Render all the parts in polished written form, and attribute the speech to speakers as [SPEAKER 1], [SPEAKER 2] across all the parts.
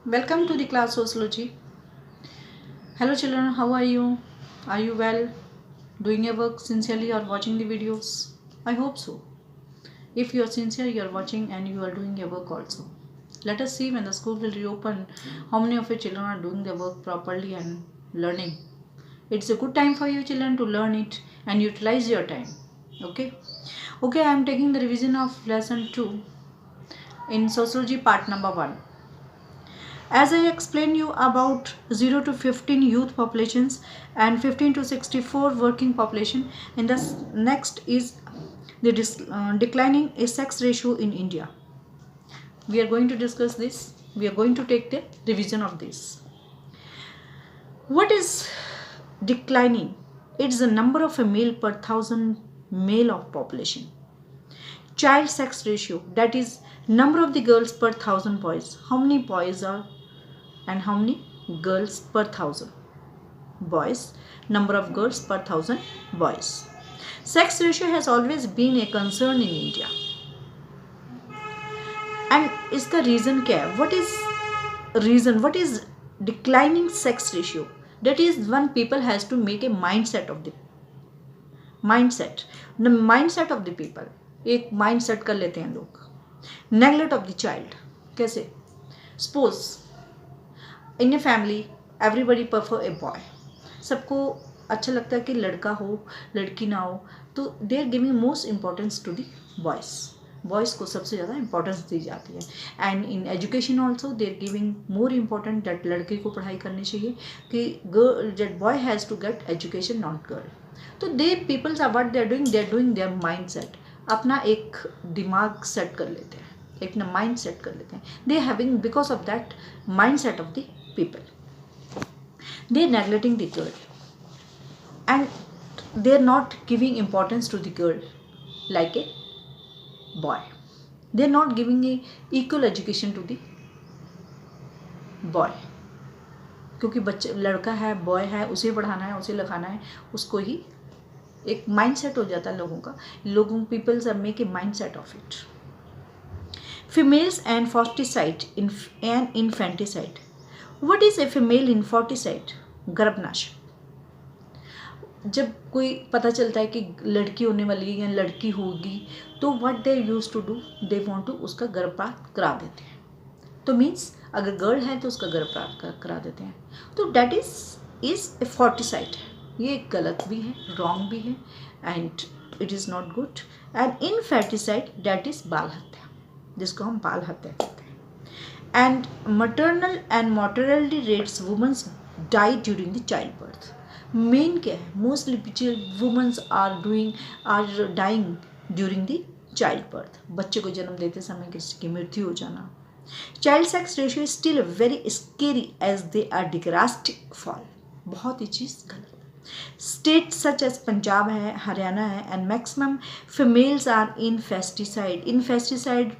[SPEAKER 1] Welcome to the class Sociology. Hello children, how are you? Are you well? Doing your work sincerely or watching the videos? I hope so. If you are sincere, you are watching and you are doing your work also. Let us see when the school will reopen how many of your children are doing their work properly and learning. It's a good time for you children to learn it and utilize your time. Okay? Okay, I am taking the revision of lesson 2 in Sociology part number 1. As I explained you about 0 to 15 youth populations and 15 to 64 working population, and the next is the declining sex ratio in India. We are going to discuss this. We are going to take the revision of this. What is declining? It's the number of a male per thousand male of population. Child sex ratio, that is number of the girls per thousand boys. How many boys are and how many girls per thousand boys, number of girls per thousand boys. Sex ratio has always been a concern in India, and is the reason क्या? What is reason? What is declining sex ratio? That is when people has to make a mindset of the mindset of the people. एक mindset कर लेते हैं लोग. Neglect of the child. कैसे? Suppose in a family everybody prefer a boy. सबको अच्छा लगता है कि लड़का हो लड़की ना हो, तो they are giving most importance to the boys को सबसे ज़्यादा इंपॉर्टेंस दी जाती है. And in education also they are giving more important that लड़के को पढ़ाई करनी चाहिए कि girl that boy has to get education not girl. तो they peoples are what they are doing their mind set. अपना एक दिमाग सेट कर लेते हैं, एक ना माइंड सेट कर लेते हैं. They having because of that mind set of the people, they are neglecting the girl and they are not giving importance to the girl like a boy. They are not giving a equal education to the boy, क्योंकि बच्चे लड़का है boy है उसे पढ़ाना है उसे लिखाना है, उसको ही एक माइंड सेट हो जाता है लोगों peoples are make a mind set of it. Females and foeticide and infanticide. What is a female infanticide? गर्भनाशक. जब कोई पता चलता है कि लड़की होने वाली है या लड़की होगी, तो what they use to do, they want to उसका गर्भपात करा देते हैं. तो मीन्स अगर गर्ल है तो उसका गर्भपात करा देते हैं. तो डैट इज ए फोर्टिसाइड. ये गलत भी है, रॉन्ग भी है and it is not good. And infanticide that is बाल हत्या, जिसको हम बाल हत्या कहते हैं. And maternal and mortality rates women die during the childbirth. Main क्या है? Mostly women are dying during the childbirth. बच्चे को जन्म देते समय किसी की मृत्यु हो जाना. Child sex ratio is still very scary as they are drastic fall. बहुत ही चीज़ गलत. States such as पंजाब है, हरियाणा है, and maximum females are infesticide.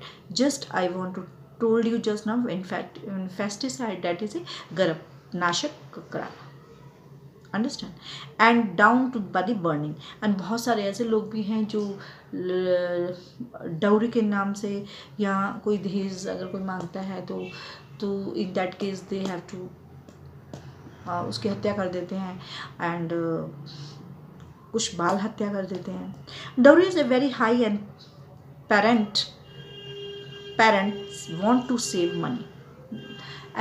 [SPEAKER 1] Just I want to told you just now, in fact infesticide that is a गर्भनाशक कराना. Understand. And down to body burning. And बहुत सारे ऐसे लोग भी हैं जो डाउरी के नाम से या कोई दहेज अगर कोई मांगता है तो in that case they have to उसकी हत्या कर देते हैं एंड कुछ बाल हत्या कर देते हैं. Dowry is a very high and parents want to save money,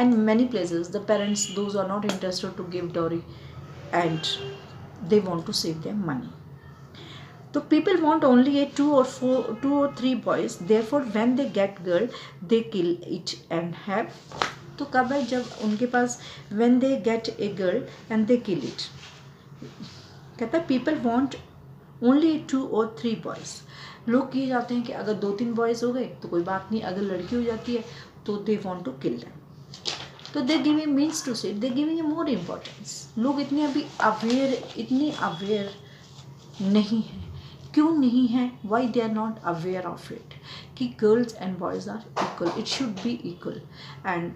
[SPEAKER 1] and many places the parents those are not interested to give dowry and they want to save their money. So people want only a two or three boys, therefore when they get girl they kill it and have. तो कब है जब उनके पास when they get a girl and they kill it. कहता है people want only 2 or 3 boys. लोग किए जाते हैं कि अगर 2-3 बॉयज़ हो गए तो कोई बात नहीं, अगर लड़की हो जाती है तो they want to kill them. तो दे गिविंग मीन्स टू से they giving a more importance. लोग इतने अवेयर नहीं हैं. क्यों नहीं है? Why they are not aware of it कि girls and boys are equal, it should be equal. And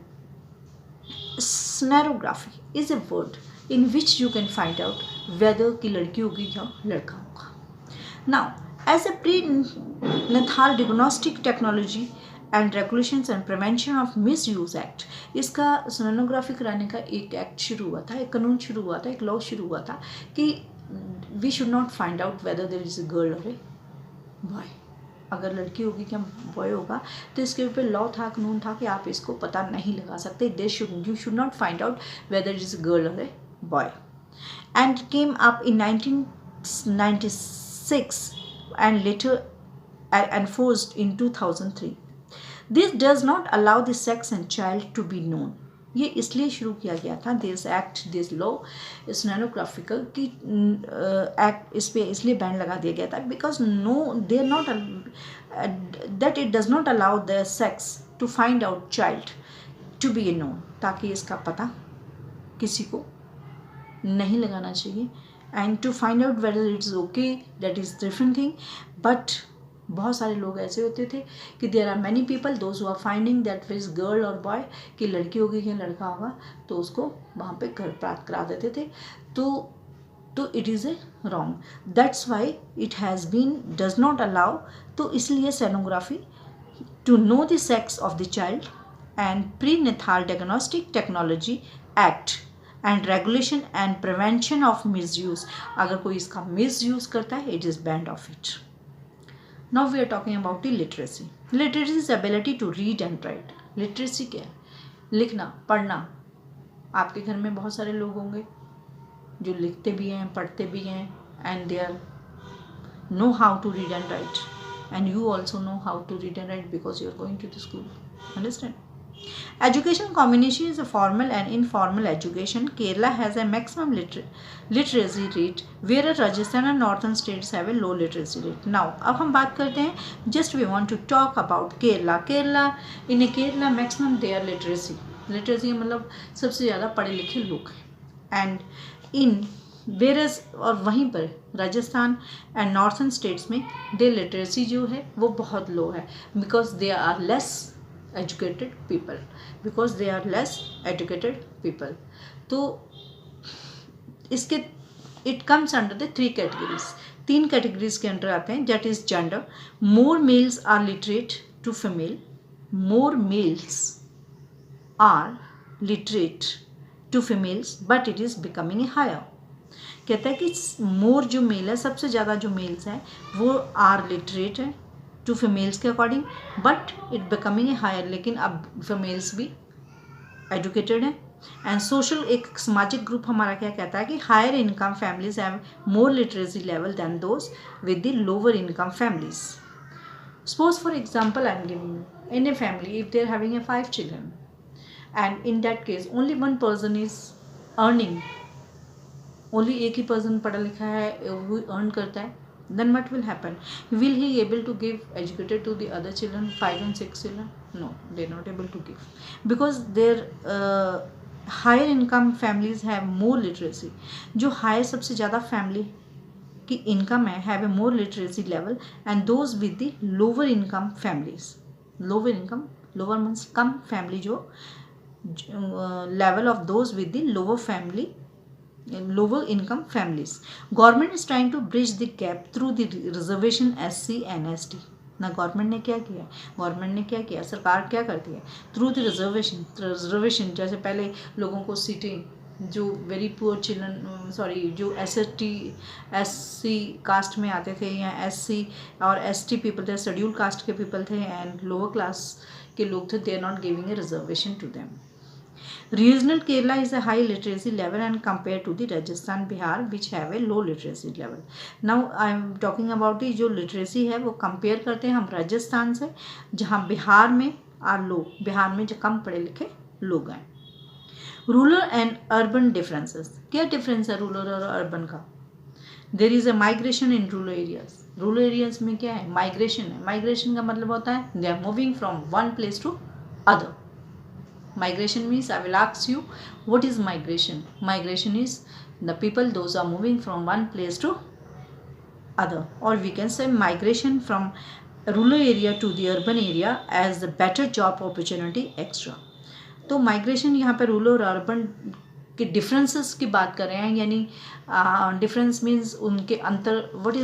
[SPEAKER 1] sonography is a word in which you can find out whether की लड़की होगी या लड़का होगा. Now as a prenatal diagnostic technology and regulations and prevention of misuse act, इसका sonography कराने का एक एक्ट शुरू हुआ था, एक कानून शुरू हुआ था, एक लॉ शुरू हुआ था कि we should not find out whether there is a girl और ए बॉय। अगर लड़की होगी क्या बॉय होगा, तो इसके ऊपर लॉ था, कानून था कि आप इसको पता नहीं लगा सकते, they should you should not find out whether it is a girl और a boy. And came up in 1996 and later enforced in 2003. This does not allow the sex and child to be known. ये इसलिए शुरू किया गया था, this act, this law सोनोग्राफिकल की act इस पे इसलिए बैन लगा दिया गया था because no they are not that it does not allow the sex to find out child to be known, ताकि इसका पता किसी को नहीं लगाना चाहिए। And to find out whether it's okay, that is different thing. But बहुत सारे लोग ऐसे होते थे कि there are many people those who are finding that is girl और बॉय, कि लड़की होगी या लड़का होगा, तो उसको वहाँ पे घर प्राप्त करा देते थे। तो it is a wrong, that's why it has been does not allow. तो इसलिए sonography to know the sex of the child and prenatal diagnostic technology act and regulation and prevention of misuse, अगर कोई इसका misuse करता है it is banned of it. Now we are talking about the literacy. Literacy is ability to read and write. Literacy क्या है? लिखना, पढ़ना। आपके घर में बहुत सारे लोग होंगे जो लिखते भी हैं, पढ़ते भी हैं, and they are no how to read and write, and you also know how to read and write because you are going to the school. Understand? Education combination is a formal and informal education. Kerala has a maximum literacy rate, whereas Rajasthan and northern states have a low literacy rate. Now, अब हम बात करते हैं, just we want to talk about Kerala. In Kerala maximum they are literacy. Literacy मतलब सबसे ज़्यादा पढ़े लिखे लोग हैं, and in वेरस और वहीं पर राजस्थान एंड नॉर्थन स्टेट्स में दे लिटरेसी जो है वो बहुत लो है, because they are less educated people. तो इसके it comes under the 3 categories, 3 categories के अंडर आते हैं, that is gender. More males are literate to female, more males are literate to females, but it is becoming higher. कहता है कि मोर जो mail है, सबसे ज़्यादा जो मेल्स हैं वो आर लिटरेट है टू फीमेल्स के according, but it becoming a higher, लेकिन अब फीमेल्स भी एजुकेटेड हैं। एंड सोशल, एक सामाजिक ग्रुप हमारा क्या कहता है कि higher income families have more literacy level than those with the lower income families. Suppose for example I am giving in a family if they are having a 5 children and in that case only one person is earning, only एक ही person पढ़ा लिखा है वो earn करता है, then what will happen? Will he able to give educated to the other children 5 and 6 children? No, they are not able to give, because their higher income families have more literacy. जो higher सबसे ज़्यादा family की income है have a more literacy level, and those with the lower income families, lower means कम family, जो level of those with the lower income families. Government is trying to bridge the gap through the reservation SC and ST. ना government ने क्या किया, सरकार क्या करती है? थ्रू द रिजर्वेशन, जैसे पहले लोगों को सीटें, जो वेरी पुअर चिल्ड्रन, जो SC कास्ट में आते थे, या SC और ST पीपल थे, शेड्यूल कास्ट के पीपल थे, एंड लोअर क्लास के लोग थे, they are not giving a reservation to them. Regional Kerala is a high literacy level and compared to the Rajasthan, Bihar which have a low literacy level. Now I am talking about the जो literacy है वो compare करते हैं हम राजस्थान से, जहाँ बिहार में are लो, बिहार में जो कम पढ़े लिखे लोग हैं। रूरल एंड अर्बन डिफरेंसेस, क्या डिफरेंस है रूरल और अर्बन का? There is a migration in rural areas. Rural areas में क्या है? माइग्रेशन है। माइग्रेशन का मतलब होता है they are moving from one place to other. Migration means, I will ask you, what is migration? Migration is the people those are moving from one place to other, or we can say migration from rural area to the urban area as the better job opportunity extra. तो migration यहाँ पे rural और urban कि differences की बात कर रहे हैं, यानी डिफरेंस मीन्स उनके अंतर, what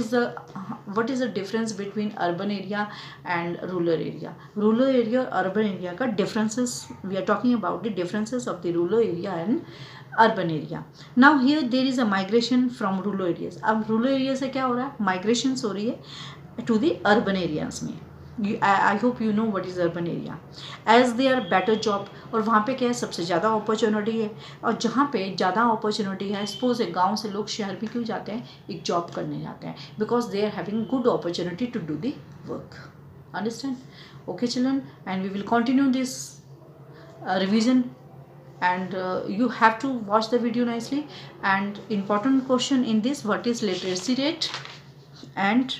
[SPEAKER 1] is the difference between urban area and rural area. Rural area और अर्बन एरिया का differences, we are talking about the differences of the rural area and urban area. Now here there is a migration from rural areas. अब rural area से क्या हो रहा है, migration हो रही है टू द अर्बन एरियाज में। I hope you know what is urban area, as they are better job। और वहाँ पे क्या है, सबसे ज़्यादा अपॉर्चुनिटी है, और जहाँ पे ज़्यादा अपॉर्चुनिटी है, सपोज है गाँव से लोग शहर में क्यों जाते हैं, एक जॉब करने जाते हैं, because they are having good opportunity to do the work. Understand? Okay children, and we will continue this revision, and you have to watch the video nicely. And important question in this, what is literacy rate? And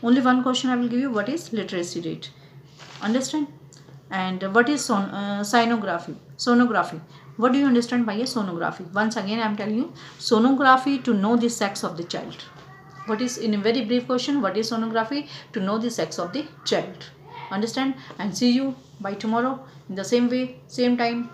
[SPEAKER 1] only one question I will give you, what is literacy rate? Understand? And what is sonography? Sonography, what do you understand by a sonography? Once again I am telling you, sonography to know the sex of the child. What is, in a very brief question, what is sonography? To know the sex of the child. Understand? And see you by tomorrow in the same way, same time.